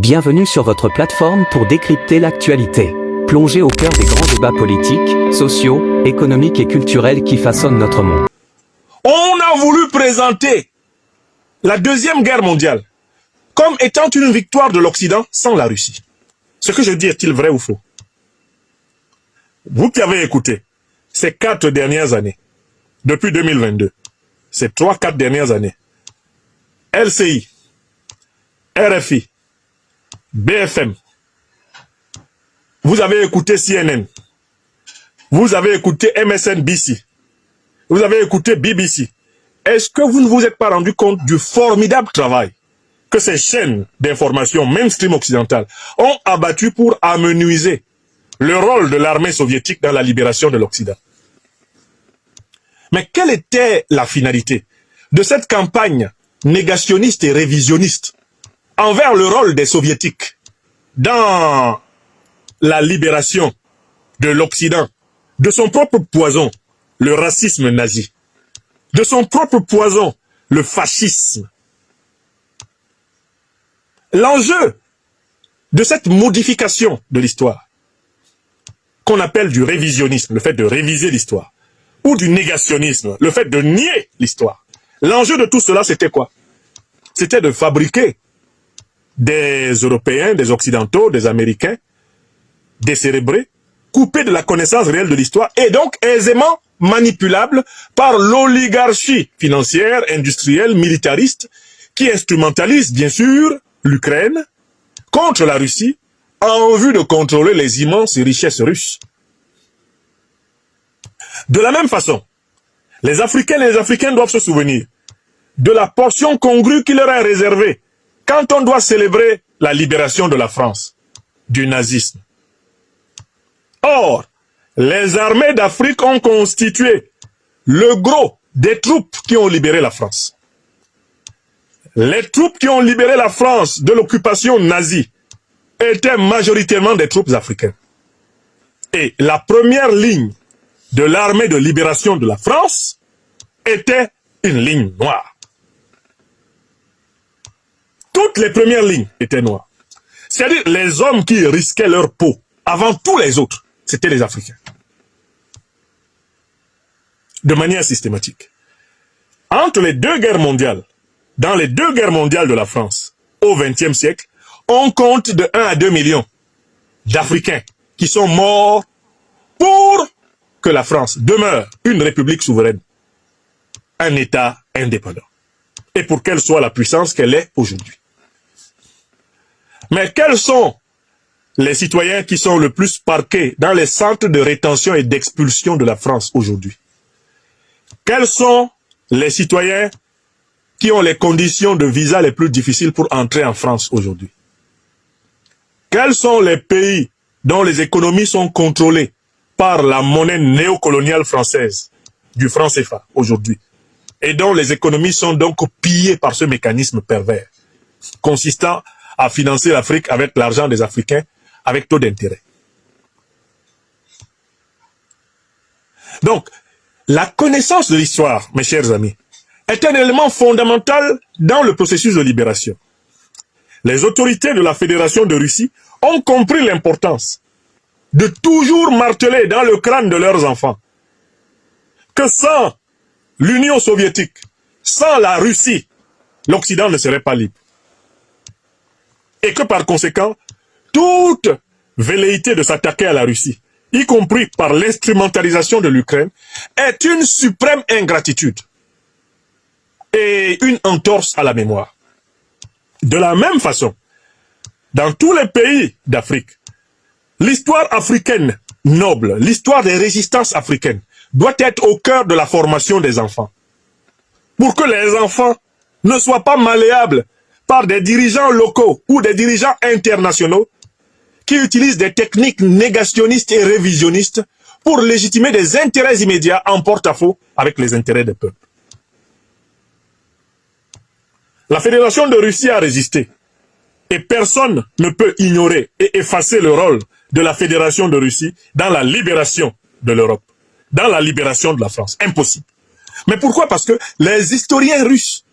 Bienvenue sur votre plateforme pour décrypter l'actualité. Plongez au cœur des grands débats politiques, sociaux, économiques et culturels qui façonnent notre monde. On a voulu présenter la Deuxième Guerre mondiale comme étant une victoire de l'Occident sans la Russie. Ce que je dis est-il vrai ou faux? Vous qui avez écouté ces 4 dernières années, depuis 2022, ces 3-4 dernières années, LCI, RFI, BFM, vous avez écouté CNN, vous avez écouté MSNBC, vous avez écouté BBC. Est-ce que vous ne vous êtes pas rendu compte du formidable travail que ces chaînes d'information mainstream occidentales ont abattu pour amenuiser le rôle de l'armée soviétique dans la libération de l'Occident? Mais quelle était la finalité de cette campagne négationniste et révisionniste envers le rôle des soviétiques dans la libération de l'Occident, de son propre poison, le racisme nazi, de son propre poison, le fascisme? L'enjeu de cette modification de l'histoire, qu'on appelle du révisionnisme, le fait de réviser l'histoire, ou du négationnisme, le fait de nier l'histoire, l'enjeu de tout cela, c'était quoi? C'était de fabriquer des Européens, des Occidentaux, des Américains, décérébrés, coupés de la connaissance réelle de l'histoire, et donc aisément manipulables par l'oligarchie financière, industrielle, militariste, qui instrumentalise bien sûr l'Ukraine contre la Russie en vue de contrôler les immenses richesses russes. De la même façon, les Africaines et les Africains doivent se souvenir de la portion congrue qui leur est réservée quand on doit célébrer la libération de la France du nazisme. Or, les armées d'Afrique ont constitué le gros des troupes qui ont libéré la France. Les troupes qui ont libéré la France de l'occupation nazie étaient majoritairement des troupes africaines. Et la première ligne de l'armée de libération de la France était une ligne noire. Toutes les premières lignes étaient noires. C'est-à-dire les hommes qui risquaient leur peau avant tous les autres, c'était les Africains. De manière systématique. Entre les deux guerres mondiales, dans les deux guerres mondiales de la France, au XXe siècle, on compte de 1 à 2 millions d'Africains qui sont morts pour que la France demeure une république souveraine, un État indépendant, et pour qu'elle soit la puissance qu'elle est aujourd'hui. Mais quels sont les citoyens qui sont le plus parqués dans les centres de rétention et d'expulsion de la France aujourd'hui? Quels sont les citoyens qui ont les conditions de visa les plus difficiles pour entrer en France aujourd'hui? Quels sont les pays dont les économies sont contrôlées par la monnaie néocoloniale française, du franc CFA aujourd'hui, et dont les économies sont donc pillées par ce mécanisme pervers, consistant à financer l'Afrique avec l'argent des Africains, avec taux d'intérêt? Donc, la connaissance de l'histoire, mes chers amis, est un élément fondamental dans le processus de libération. Les autorités de la Fédération de Russie ont compris l'importance de toujours marteler dans le crâne de leurs enfants que sans l'Union soviétique, sans la Russie, l'Occident ne serait pas libre. Et que par conséquent, toute velléité de s'attaquer à la Russie, y compris par l'instrumentalisation de l'Ukraine, est une suprême ingratitude et une entorse à la mémoire. De la même façon, dans tous les pays d'Afrique, l'histoire africaine noble, l'histoire des résistances africaines, doit être au cœur de la formation des enfants. Pour que les enfants ne soient pas malléables par des dirigeants locaux ou des dirigeants internationaux qui utilisent des techniques négationnistes et révisionnistes pour légitimer des intérêts immédiats en porte-à-faux avec les intérêts des peuples. La Fédération de Russie a résisté et personne ne peut ignorer et effacer le rôle de la Fédération de Russie dans la libération de l'Europe, dans la libération de la France. Impossible. Mais pourquoi? Parce que les historiens russes,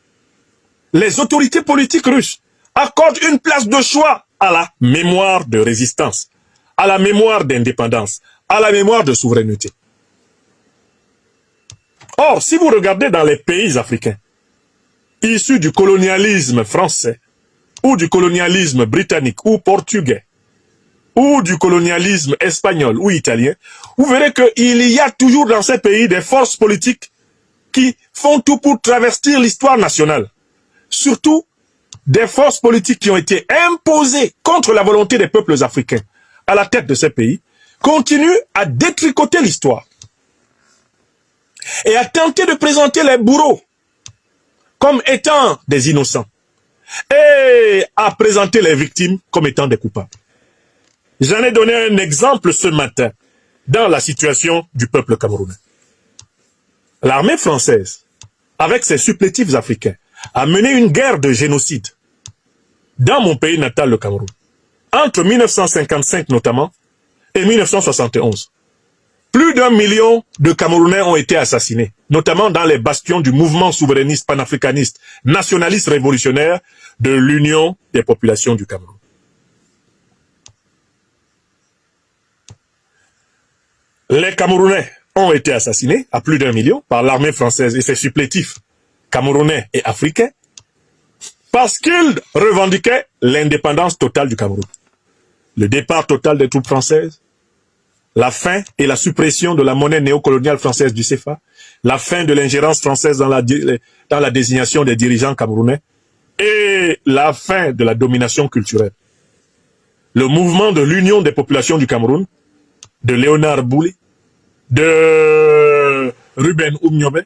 les autorités politiques russes accordent une place de choix à la mémoire de résistance, à la mémoire d'indépendance, à la mémoire de souveraineté. Or, si vous regardez dans les pays africains, issus du colonialisme français, ou du colonialisme britannique, ou portugais, ou du colonialisme espagnol ou italien, vous verrez qu'il y a toujours dans ces pays des forces politiques qui font tout pour travestir l'histoire nationale. Surtout des forces politiques qui ont été imposées contre la volonté des peuples africains à la tête de ces pays, continuent à détricoter l'histoire et à tenter de présenter les bourreaux comme étant des innocents et à présenter les victimes comme étant des coupables. J'en ai donné un exemple ce matin dans la situation du peuple camerounais. L'armée française, avec ses supplétifs africains, a mené une guerre de génocide dans mon pays natal, le Cameroun, entre 1955 notamment et 1971. Plus d'1 million de Camerounais ont été assassinés, notamment dans les bastions du mouvement souverainiste, panafricaniste, nationaliste révolutionnaire de l'Union des populations du Cameroun. Les Camerounais ont été assassinés à plus d'1 million par l'armée française et ses supplétifs camerounais et africains parce qu'ils revendiquaient l'indépendance totale du Cameroun. Le départ total des troupes françaises, la fin et la suppression de la monnaie néocoloniale française du CFA, la fin de l'ingérence française dans la désignation des dirigeants camerounais et la fin de la domination culturelle. Le mouvement de l'Union des populations du Cameroun, de Léonard Boulé, de Ruben Oumniobé,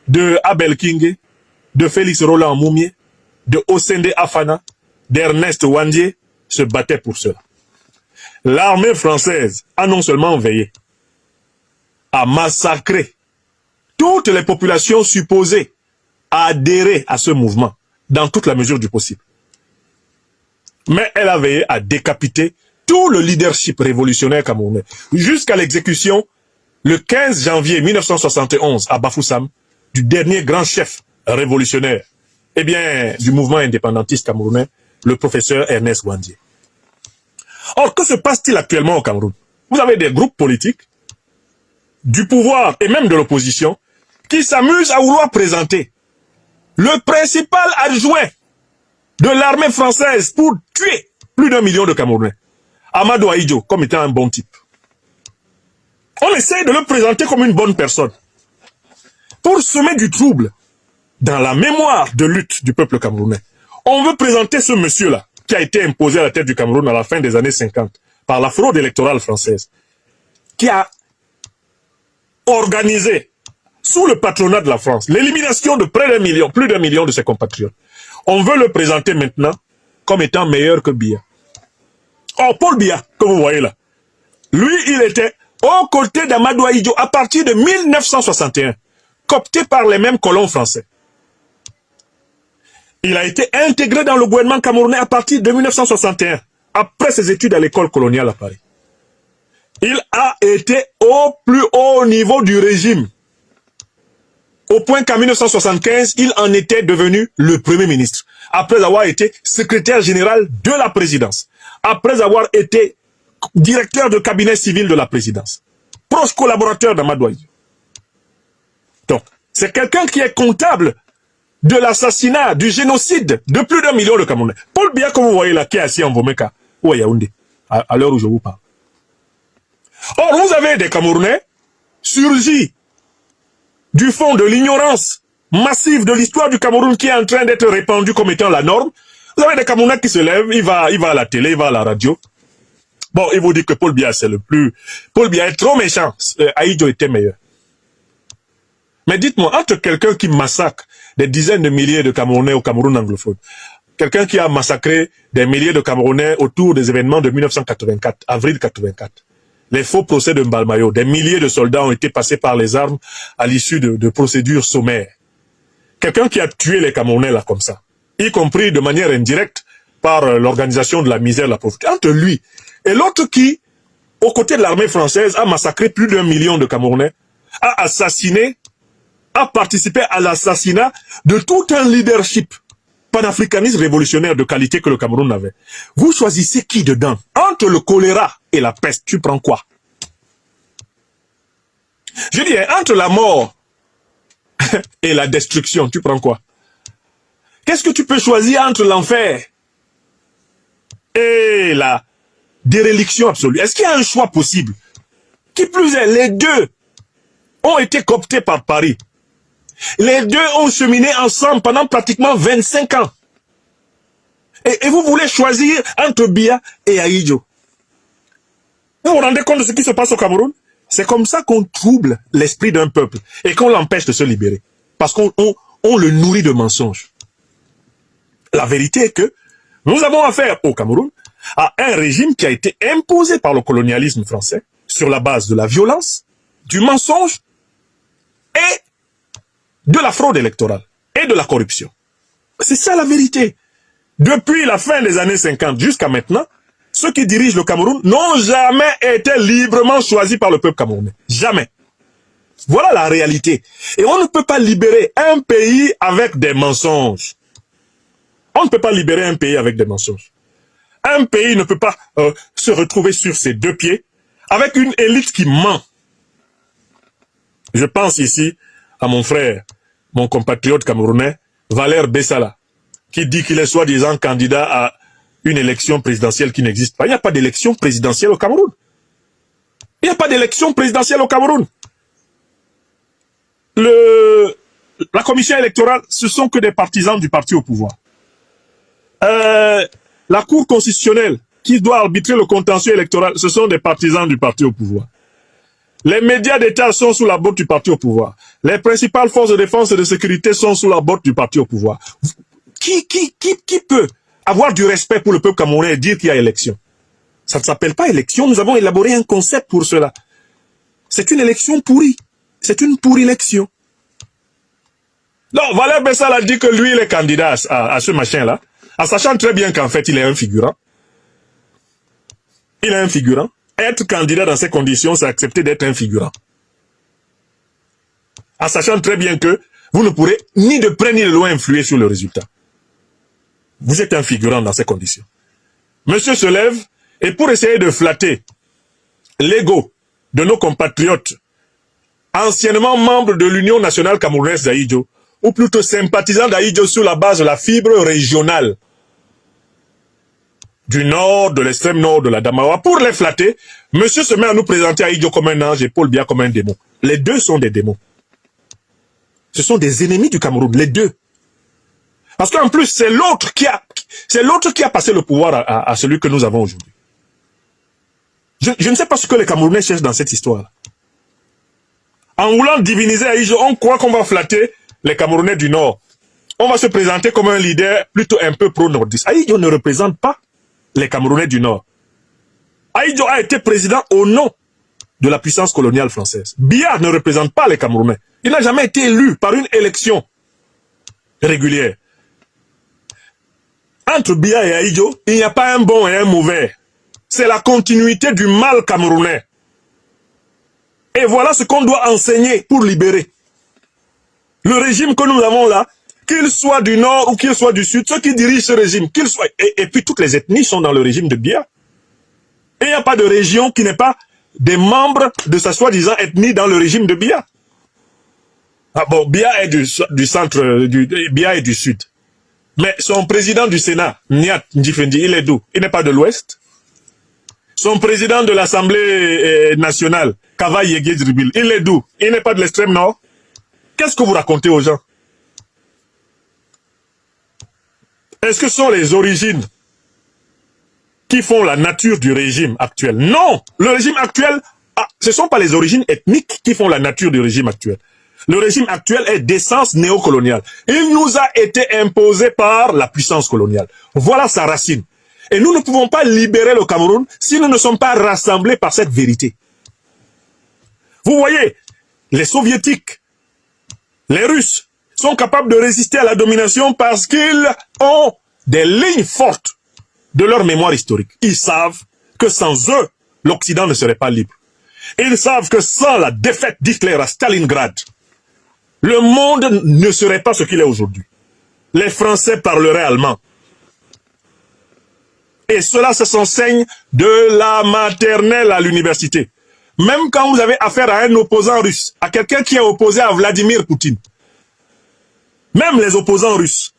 de Abel Kingé, de Félix Roland Moumié, de Osende Afana, d'Ernest Wandier, se battait pour cela. L'armée française a non seulement veillé à massacrer toutes les populations supposées à adhérer à ce mouvement dans toute la mesure du possible, mais elle a veillé à décapiter tout le leadership révolutionnaire camerounais, jusqu'à l'exécution, le 15 janvier 1971, à Bafoussam, du dernier grand chef révolutionnaire, eh bien, du mouvement indépendantiste camerounais, le professeur Ernest Wandier. Or, que se passe-t-il actuellement au Cameroun? Vous avez des groupes politiques, du pouvoir et même de l'opposition, qui s'amusent à vouloir présenter le principal adjoint de l'armée française pour tuer plus d'1 million de Camerounais, Amadou Ahidjo, comme étant un bon type. On essaie de le présenter comme une bonne personne pour semer du trouble dans la mémoire de lutte du peuple camerounais. On veut présenter ce monsieur-là qui a été imposé à la tête du Cameroun à la fin des années 50 par la fraude électorale française, qui a organisé sous le patronat de la France l'élimination de près d'1 million, plus d'1 million de ses compatriotes. On veut le présenter maintenant comme étant meilleur que Biya. Or, Paul Biya, que vous voyez là, lui, il était aux côtés d'Amadou Ahidjo à partir de 1961, coopté par les mêmes colons français. Il a été intégré dans le gouvernement camerounais à partir de 1961, après ses études à l'école coloniale à Paris. Il a été au plus haut niveau du régime, au point qu'en 1975, il en était devenu le Premier ministre, après avoir été secrétaire général de la présidence, après avoir été directeur de cabinet civil de la présidence, proche collaborateur d'Amadou Ahidjo. Donc, c'est quelqu'un qui est comptable de l'assassinat, du génocide de plus d'1 million de Camerounais. Paul Biya, comme vous voyez là, qui est assis en Bomeka, ou à Yaoundé, à l'heure où je vous parle. Or, vous avez des Camerounais surgis du fond de l'ignorance massive de l'histoire du Cameroun qui est en train d'être répandue comme étant la norme. Vous avez des Camerounais qui se lèvent, il va à la télé, il va à la radio. Bon, il vous dit que Paul Biya, c'est le plus... Paul Biya est trop méchant. Ahidjo était meilleur. Mais dites-moi, entre quelqu'un qui massacre des dizaines de milliers de Camerounais au Cameroun anglophone, quelqu'un qui a massacré des milliers de Camerounais autour des événements de 1984, avril 84, les faux procès de Mbalmayo, des milliers de soldats ont été passés par les armes à l'issue de procédures sommaires. Quelqu'un qui a tué les Camerounais là comme ça, y compris de manière indirecte par l'organisation de la misère, la pauvreté, entre lui et l'autre qui, aux côtés de l'armée française, a massacré plus d'1 million de Camerounais, a assassiné, a participé à l'assassinat de tout un leadership panafricanisme révolutionnaire de qualité que le Cameroun avait. Vous choisissez qui dedans? Entre le choléra et la peste, tu prends quoi? Je dis, entre la mort et la destruction, tu prends quoi? Qu'est-ce que tu peux choisir entre l'enfer et la déréliction absolue? Est-ce qu'il y a un choix possible? Qui plus est, les deux ont été cooptés par Paris. Les deux ont cheminé ensemble pendant pratiquement 25 ans. Et vous voulez choisir entre Biya et Ahidjo. Vous vous rendez compte de ce qui se passe au Cameroun? C'est comme ça qu'on trouble l'esprit d'un peuple et qu'on l'empêche de se libérer. Parce qu'on le nourrit de mensonges. La vérité est que nous avons affaire au Cameroun à un régime qui a été imposé par le colonialisme français sur la base de la violence, du mensonge et de la fraude électorale et de la corruption. C'est ça la vérité. Depuis la fin des années 50 jusqu'à maintenant, ceux qui dirigent le Cameroun n'ont jamais été librement choisis par le peuple camerounais. Jamais. Voilà la réalité. Et on ne peut pas libérer un pays avec des mensonges. On ne peut pas libérer un pays avec des mensonges. Un pays ne peut pas se retrouver sur ses deux pieds avec une élite qui ment. Je pense ici à mon frère, mon compatriote camerounais, Valère Bessala, qui dit qu'il est soi-disant candidat à une élection présidentielle qui n'existe pas. Il n'y a pas d'élection présidentielle au Cameroun. Il n'y a pas d'élection présidentielle au Cameroun. La commission électorale, ce sont que des partisans du parti au pouvoir. La Cour constitutionnelle, qui doit arbitrer le contentieux électoral, ce sont des partisans du parti au pouvoir. Les médias d'État sont sous la botte du parti au pouvoir. Les principales forces de défense et de sécurité sont sous la botte du parti au pouvoir. Qui peut avoir du respect pour le peuple camerounais et dire qu'il y a élection? Ça ne s'appelle pas élection, nous avons élaboré un concept pour cela. C'est une élection pourrie. C'est une pourrie élection. Non, Valère Bessal a dit que lui, il est candidat à ce machin-là, en sachant très bien qu'en fait, il est un figurant. Il est un figurant. Être candidat dans ces conditions, c'est accepter d'être un figurant. En sachant très bien que vous ne pourrez ni de près ni de loin influer sur le résultat. Vous êtes un figurant dans ces conditions. Monsieur se lève et pour essayer de flatter l'ego de nos compatriotes, anciennement membres de l'Union nationale camerounaise d'Ahidjo, ou plutôt sympathisants d'Ahidjo sur la base de la fibre régionale du nord, de l'extrême nord de la Damawa, pour les flatter, monsieur se met à nous présenter Ahidjo comme un ange et Paul Biya comme un démon. Les deux sont des démons. Ce sont des ennemis du Cameroun, les deux. Parce qu'en plus, c'est l'autre qui a passé le pouvoir à celui que nous avons aujourd'hui. Je ne sais pas ce que les Camerounais cherchent dans cette histoire. En voulant diviniser Ahidjo, on croit qu'on va flatter les Camerounais du Nord. On va se présenter comme un leader plutôt un peu pro-nordiste. Ahidjo ne représente pas les Camerounais du Nord. Ahidjo a été président au nom de la puissance coloniale française. Biya ne représente pas les Camerounais. Il n'a jamais été élu par une élection régulière. Entre Biya et Ahidjo, il n'y a pas un bon et un mauvais. C'est la continuité du mal camerounais. Et voilà ce qu'on doit enseigner pour libérer. Le régime que nous avons là, qu'il soit du nord ou qu'il soit du sud, ceux qui dirigent ce régime, qu'ils soient... Et puis toutes les ethnies sont dans le régime de Biya. Et il n'y a pas de région qui n'est pas des membres de sa soi-disant ethnie dans le régime de Biya. Ah bon, Biya est du centre, Biya est du sud. Mais son président du Sénat, Niat Ndjifendi, il est d'où? Il n'est pas de l'ouest. Son président de l'Assemblée nationale, Kava Yegedribil, il est d'où? Il n'est pas de l'extrême nord. Qu'est-ce que vous racontez aux gens? Est-ce que ce sont les origines qui font la nature du régime actuel? Non! Le régime actuel, ce ne sont pas les origines ethniques qui font la nature du régime actuel. Le régime actuel est d'essence néocoloniale. Il nous a été imposé par la puissance coloniale. Voilà sa racine. Et nous ne pouvons pas libérer le Cameroun si nous ne sommes pas rassemblés par cette vérité. Vous voyez, les soviétiques, les Russes sont capables de résister à la domination parce qu'ils ont des lignes fortes de leur mémoire historique. Ils savent que sans eux, l'Occident ne serait pas libre. Ils savent que sans la défaite d'Hitler à Stalingrad, le monde ne serait pas ce qu'il est aujourd'hui. les Français parleraient allemand. Et cela, ça s'enseigne de la maternelle à l'université. Même quand vous avez affaire à un opposant russe, à quelqu'un qui est opposé à Vladimir Poutine, même les opposants russes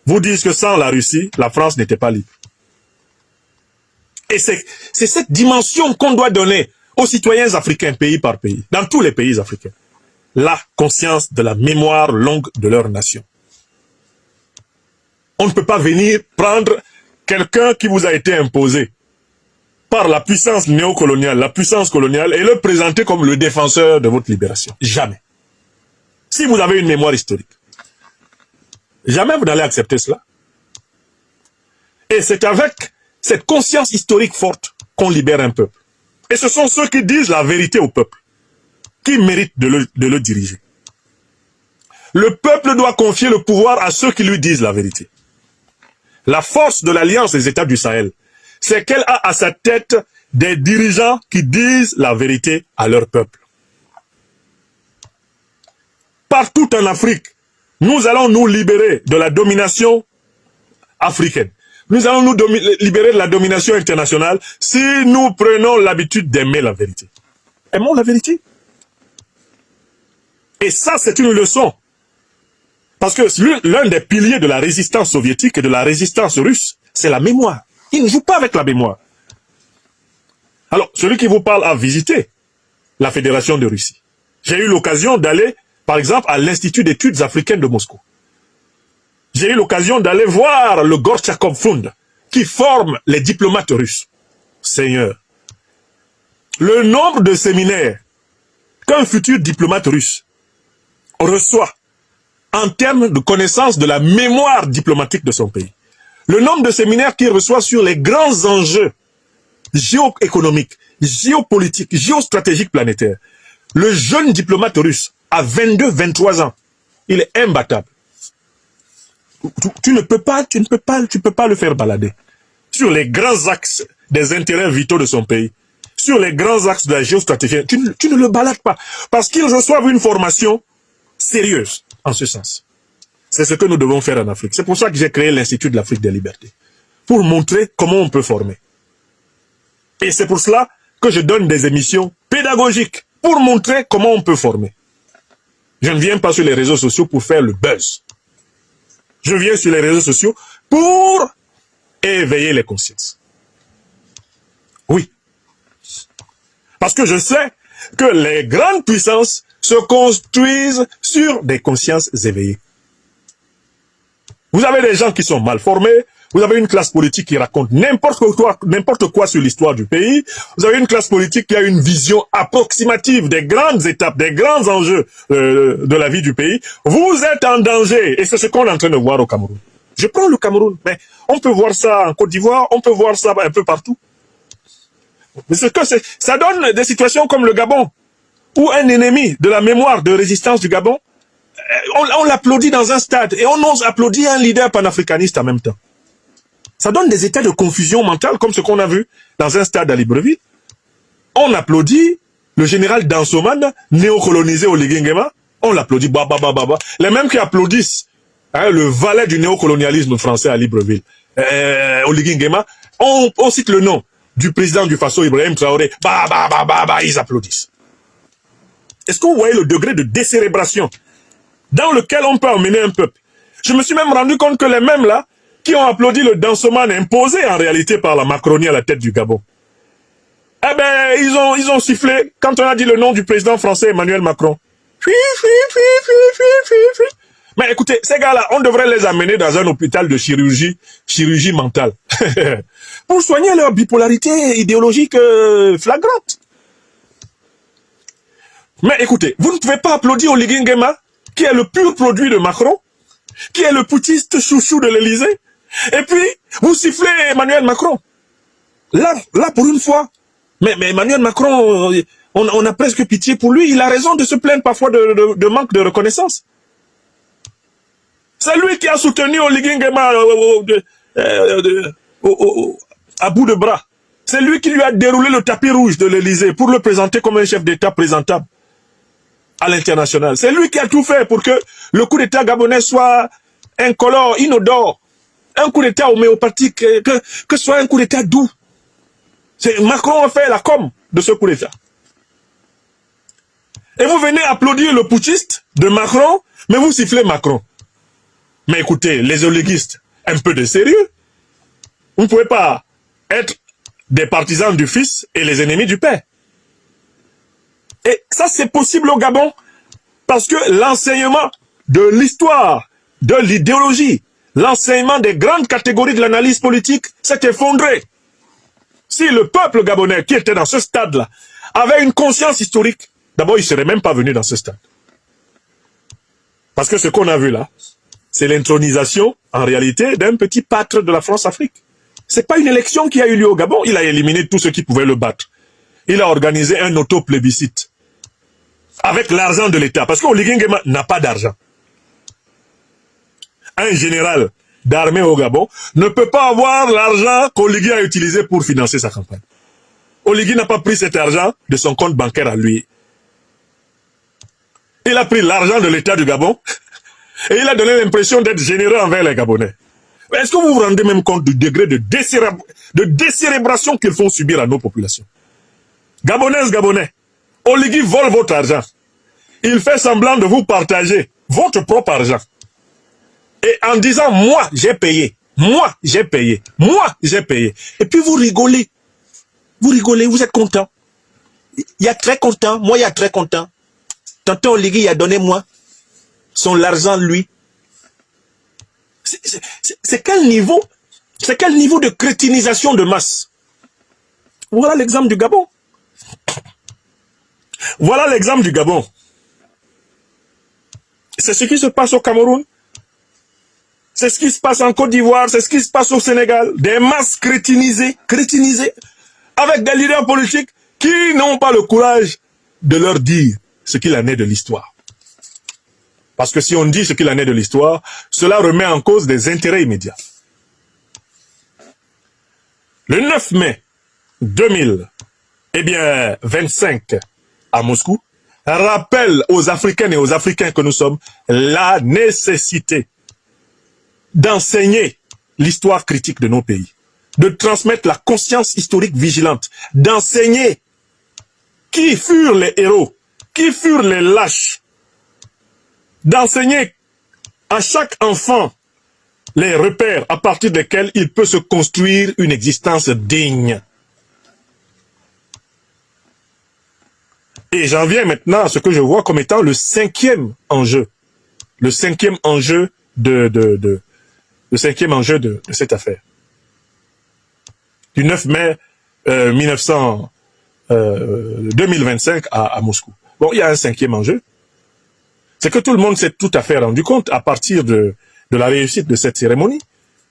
vous disent que sans la Russie, la France n'était pas libre. Et c'est cette dimension qu'on doit donner aux citoyens africains, pays par pays, dans tous les pays africains. La conscience de la mémoire longue de leur nation. On ne peut pas venir prendre quelqu'un qui vous a été imposé par la puissance néocoloniale, la puissance coloniale, et le présenter comme le défenseur de votre libération. Jamais. Si vous avez une mémoire historique. Jamais vous n'allez accepter cela. Et c'est avec cette conscience historique forte qu'on libère un peuple. Et ce sont ceux qui disent la vérité au peuple, qui méritent de le diriger. Le peuple doit confier le pouvoir à ceux qui lui disent la vérité. La force de l'Alliance des États du Sahel, c'est qu'elle a à sa tête des dirigeants qui disent la vérité à leur peuple. Partout en Afrique, nous allons nous libérer de la domination africaine. Nous allons nous libérer de la domination internationale si nous prenons l'habitude d'aimer la vérité. Aimons la vérité. Et ça, c'est une leçon. Parce que l'un des piliers de la résistance soviétique et de la résistance russe, c'est la mémoire. Ils ne jouent pas avec la mémoire. Alors, celui qui vous parle a visité la Fédération de Russie. J'ai eu l'occasion d'aller, par exemple, à l'Institut d'études africaines de Moscou. J'ai eu l'occasion d'aller voir le Gorchakov Fund, qui forme les diplomates russes. Seigneur, le nombre de séminaires qu'un futur diplomate russe reçoit en termes de connaissance de la mémoire diplomatique de son pays. Le nombre de séminaires qu'il reçoit sur les grands enjeux géoéconomiques, géopolitiques, géostratégiques planétaires. Le jeune diplomate russe, à 22-23 ans, il est imbattable. Tu ne peux pas le faire balader. Sur les grands axes des intérêts vitaux de son pays, sur les grands axes de la géostratégie, tu ne le balades pas. Parce qu'ils reçoivent une formation sérieuse, en ce sens. C'est ce que nous devons faire en Afrique. C'est pour ça que j'ai créé l'Institut de l'Afrique des Libertés. Pour montrer comment on peut former. Et c'est pour cela que je donne des émissions pédagogiques pour montrer comment on peut former. Je ne viens pas sur les réseaux sociaux pour faire le buzz. Je viens sur les réseaux sociaux pour éveiller les consciences. Oui. Parce que je sais que les grandes puissances se construisent sur des consciences éveillées. Vous avez des gens qui sont mal formés, vous avez une classe politique qui raconte n'importe quoi sur l'histoire du pays, vous avez une classe politique qui a une vision approximative des grandes étapes, des grands enjeux de la vie du pays. Vous êtes en danger, et c'est ce qu'on est en train de voir au Cameroun. Je prends le Cameroun, mais on peut voir ça en Côte d'Ivoire, on peut voir ça un peu partout. Mais ça donne des situations comme le Gabon, où un ennemi de la mémoire de résistance du Gabon, on l'applaudit dans un stade, et on ose applaudir un leader panafricaniste en même temps. Ça donne des états de confusion mentale, comme ce qu'on a vu dans un stade à Libreville. On applaudit le général Dansoman, néocolonisé au Ligingema, on l'applaudit, les mêmes qui applaudissent le valet du néocolonialisme français à Libreville, au Ligingema, on cite le nom du président du Faso, Ibrahim Traoré, ils applaudissent. Est-ce que vous voyez le degré de décérébration dans lequel on peut emmener un peuple? Je me suis même rendu compte que les mêmes là, qui ont applaudi le Dansoman imposé en réalité par la Macronie à la tête du Gabon, eh ben, ils ont sifflé quand on a dit le nom du président français Emmanuel Macron. Mais écoutez, ces gars-là, on devrait les amener dans un hôpital de chirurgie mentale, pour soigner leur bipolarité idéologique flagrante. Mais écoutez, vous ne pouvez pas applaudir au Ligingema, qui est le pur produit de Macron, qui est le putiste chouchou de l'Élysée, et puis vous sifflez Emmanuel Macron. Là pour une fois. Mais Emmanuel Macron, on a presque pitié pour lui. Il a raison de se plaindre parfois de manque de reconnaissance. C'est lui qui a soutenu au Ligingema à bout de bras. C'est lui qui lui a déroulé le tapis rouge de l'Élysée pour le présenter comme un chef d'État présentable à l'international. C'est lui qui a tout fait pour que le coup d'État gabonais soit incolore, inodore, un coup d'État homéopathique, que ce soit un coup d'État doux. Macron a fait la com de ce coup d'État. Et vous venez applaudir le putschiste de Macron, mais vous sifflez Macron. Mais écoutez, les oligarchistes, un peu de sérieux. Vous ne pouvez pas être des partisans du fils et les ennemis du père. Et ça, c'est possible au Gabon, parce que l'enseignement de l'histoire, de l'idéologie, l'enseignement des grandes catégories de l'analyse politique s'est effondré. Si le peuple gabonais qui était dans ce stade-là avait une conscience historique, d'abord, il ne serait même pas venu dans ce stade. Parce que ce qu'on a vu là, c'est l'intronisation, en réalité, d'un petit pâtre de la France-Afrique. Ce n'est pas une élection qui a eu lieu au Gabon. Il a éliminé tous ceux qui pouvaient le battre. Il a organisé un auto-plébiscite avec l'argent de l'État. Parce qu'Oligui Nguema n'a pas d'argent. Un général d'armée au Gabon ne peut pas avoir l'argent qu'Oligui a utilisé pour financer sa campagne. Oligui n'a pas pris cet argent de son compte bancaire à lui. Il a pris l'argent de l'État du Gabon et il a donné l'impression d'être généreux envers les Gabonais. Est-ce que vous vous rendez même compte du degré de décérébration qu'ils font subir à nos populations? Gabonaises, Gabonais, Oligui vole votre argent. Il fait semblant de vous partager votre propre argent. Et en disant, moi, j'ai payé. Moi, j'ai payé. Moi, j'ai payé. Et puis vous rigolez. Vous rigolez, vous êtes content. Il y a très content. Moi, il y a très content. Tonton Oligui a donné moi son argent, lui. C'est quel niveau? C'est quel niveau de crétinisation de masse? Voilà l'exemple du Gabon. Voilà l'exemple du Gabon. C'est ce qui se passe au Cameroun. C'est ce qui se passe en Côte d'Ivoire. C'est ce qui se passe au Sénégal. Des masses crétinisées, avec des leaders politiques qui n'ont pas le courage de leur dire ce qu'il en est de l'histoire. Parce que si on dit ce qu'il en est de l'histoire, cela remet en cause des intérêts immédiats. Le 9 mai 2025 à Moscou rappelle aux Africaines et aux Africains que nous sommes la nécessité d'enseigner l'histoire critique de nos pays, de transmettre la conscience historique vigilante, d'enseigner qui furent les héros, qui furent les lâches, d'enseigner à chaque enfant les repères à partir desquels il peut se construire une existence digne. Et j'en viens maintenant à ce que je vois comme étant le cinquième enjeu. Le cinquième enjeu de cette affaire. Du 9 mai 2025 à Moscou. Bon, il y a un cinquième enjeu. C'est que tout le monde s'est tout à fait rendu compte, à partir de la réussite de cette cérémonie,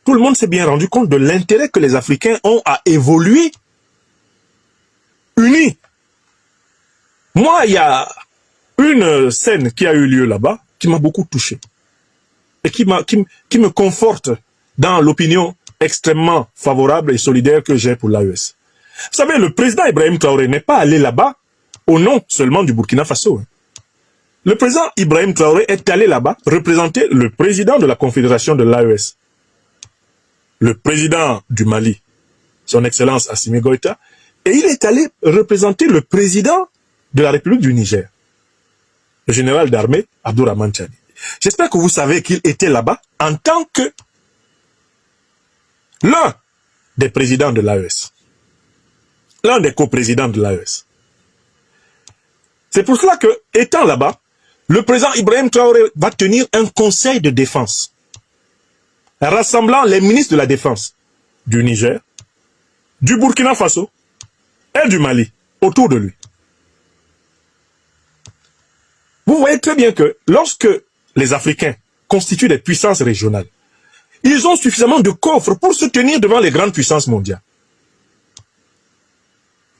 tout le monde s'est bien rendu compte de l'intérêt que les Africains ont à évoluer unis. Moi, il y a une scène qui a eu lieu là-bas qui m'a beaucoup touché et qui me conforte dans l'opinion extrêmement favorable et solidaire que j'ai pour l'AES. Vous savez, le président Ibrahim Traoré n'est pas allé là-bas au nom seulement du Burkina Faso. Le président Ibrahim Traoré est allé là-bas représenter le président de la Confédération de l'AES, le président du Mali, son Excellence Assimi Goïta, et il est allé représenter le président de la République du Niger, le général d'armée Abdourahmane Tchani. J'espère que vous savez qu'il était là-bas en tant que l'un des présidents de l'AES, l'un des coprésidents de l'AES. C'est pour cela que, étant là-bas, le président Ibrahim Traoré va tenir un conseil de défense, rassemblant les ministres de la Défense du Niger, du Burkina Faso et du Mali autour de lui. Vous voyez très bien que lorsque les Africains constituent des puissances régionales, ils ont suffisamment de coffres pour se tenir devant les grandes puissances mondiales.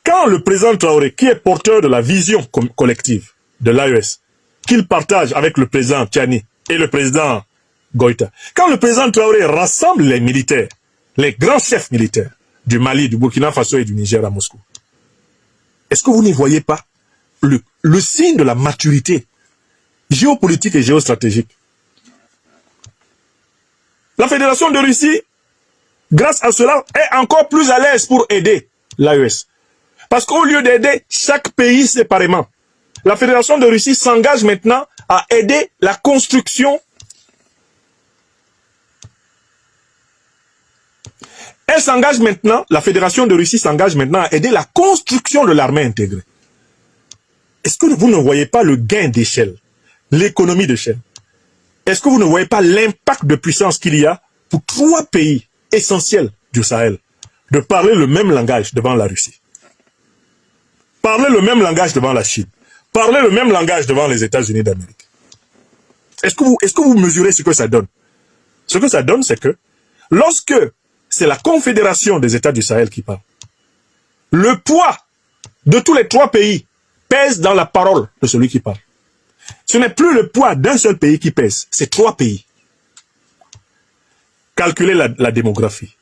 Quand le président Traoré, qui est porteur de la vision collective de l'AES, qu'il partage avec le président Tchani et le président Goïta, quand le président Traoré rassemble les militaires, les grands chefs militaires du Mali, du Burkina Faso et du Niger à Moscou, est-ce que vous n'y voyez pas le signe de la maturité géopolitique et géostratégique? La Fédération de Russie, grâce à cela, est encore plus à l'aise pour aider l'AES. Parce qu'au lieu d'aider chaque pays séparément, la Fédération de Russie s'engage maintenant à aider la construction. Elle s'engage maintenant, la Fédération de Russie s'engage maintenant à aider la construction de l'armée intégrée. Est-ce que vous ne voyez pas le gain d'échelle, l'économie d'échelle? Est-ce que vous ne voyez pas l'impact de puissance qu'il y a pour 3 pays essentiels du Sahel de parler le même langage devant la Russie? Parler le même langage devant la Chine. Parler le même langage devant les États-Unis d'Amérique. Est-ce que vous mesurez ce que ça donne? Ce que ça donne, c'est que lorsque c'est la Confédération des États du Sahel qui parle, le poids de tous les 3 pays pèse dans la parole de celui qui parle. Ce n'est plus le poids d'un seul pays qui pèse, c'est 3 pays. Calculez la démographie,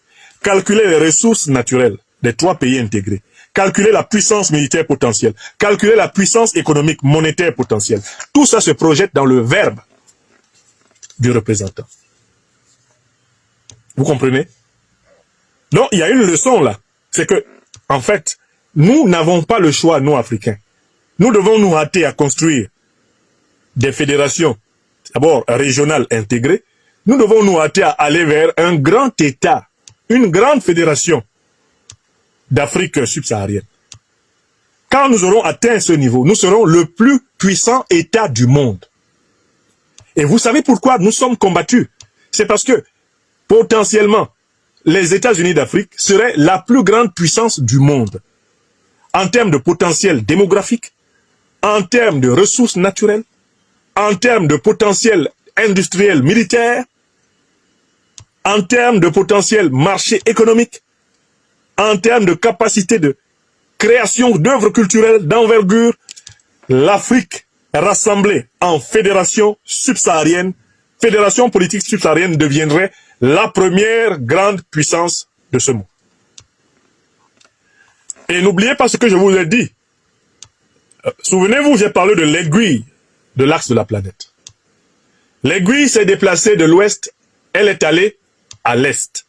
calculez les ressources naturelles des 3 pays intégrés, calculez la puissance militaire potentielle, calculez la puissance économique, monétaire potentielle. Tout ça se projette dans le verbe du représentant. Vous comprenez? Donc, il y a une leçon là. C'est que, en fait, nous n'avons pas le choix, nous, Africains. Nous devons nous hâter à construire des fédérations, d'abord régionales intégrées. Nous devons nous hâter à aller vers un grand État, une grande fédération d'Afrique subsaharienne. Quand nous aurons atteint ce niveau, nous serons le plus puissant État du monde. Et vous savez pourquoi nous sommes combattus? C'est parce que, potentiellement, les États-Unis d'Afrique seraient la plus grande puissance du monde. En termes de potentiel démographique, en termes de ressources naturelles, en termes de potentiel industriel militaire, en termes de potentiel marché économique, en termes de capacité de création d'œuvres culturelles d'envergure, l'Afrique rassemblée en fédération subsaharienne, fédération politique subsaharienne deviendrait la première grande puissance de ce monde. Et n'oubliez pas ce que je vous ai dit. Souvenez-vous, j'ai parlé de l'aiguille de l'axe de la planète. L'aiguille s'est déplacée de l'ouest, elle est allée à l'est.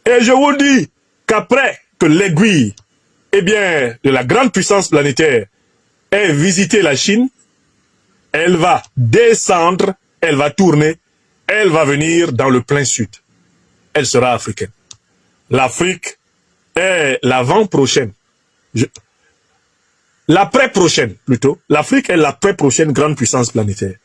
Et je vous dis qu'après que l'aiguille, de la grande puissance planétaire ait visité la Chine, elle va descendre, elle va tourner, elle va venir dans le plein sud. Elle sera africaine. L'Afrique est l'avant-prochaine. L'après-prochaine, plutôt. L'Afrique est l'après-prochaine grande puissance planétaire.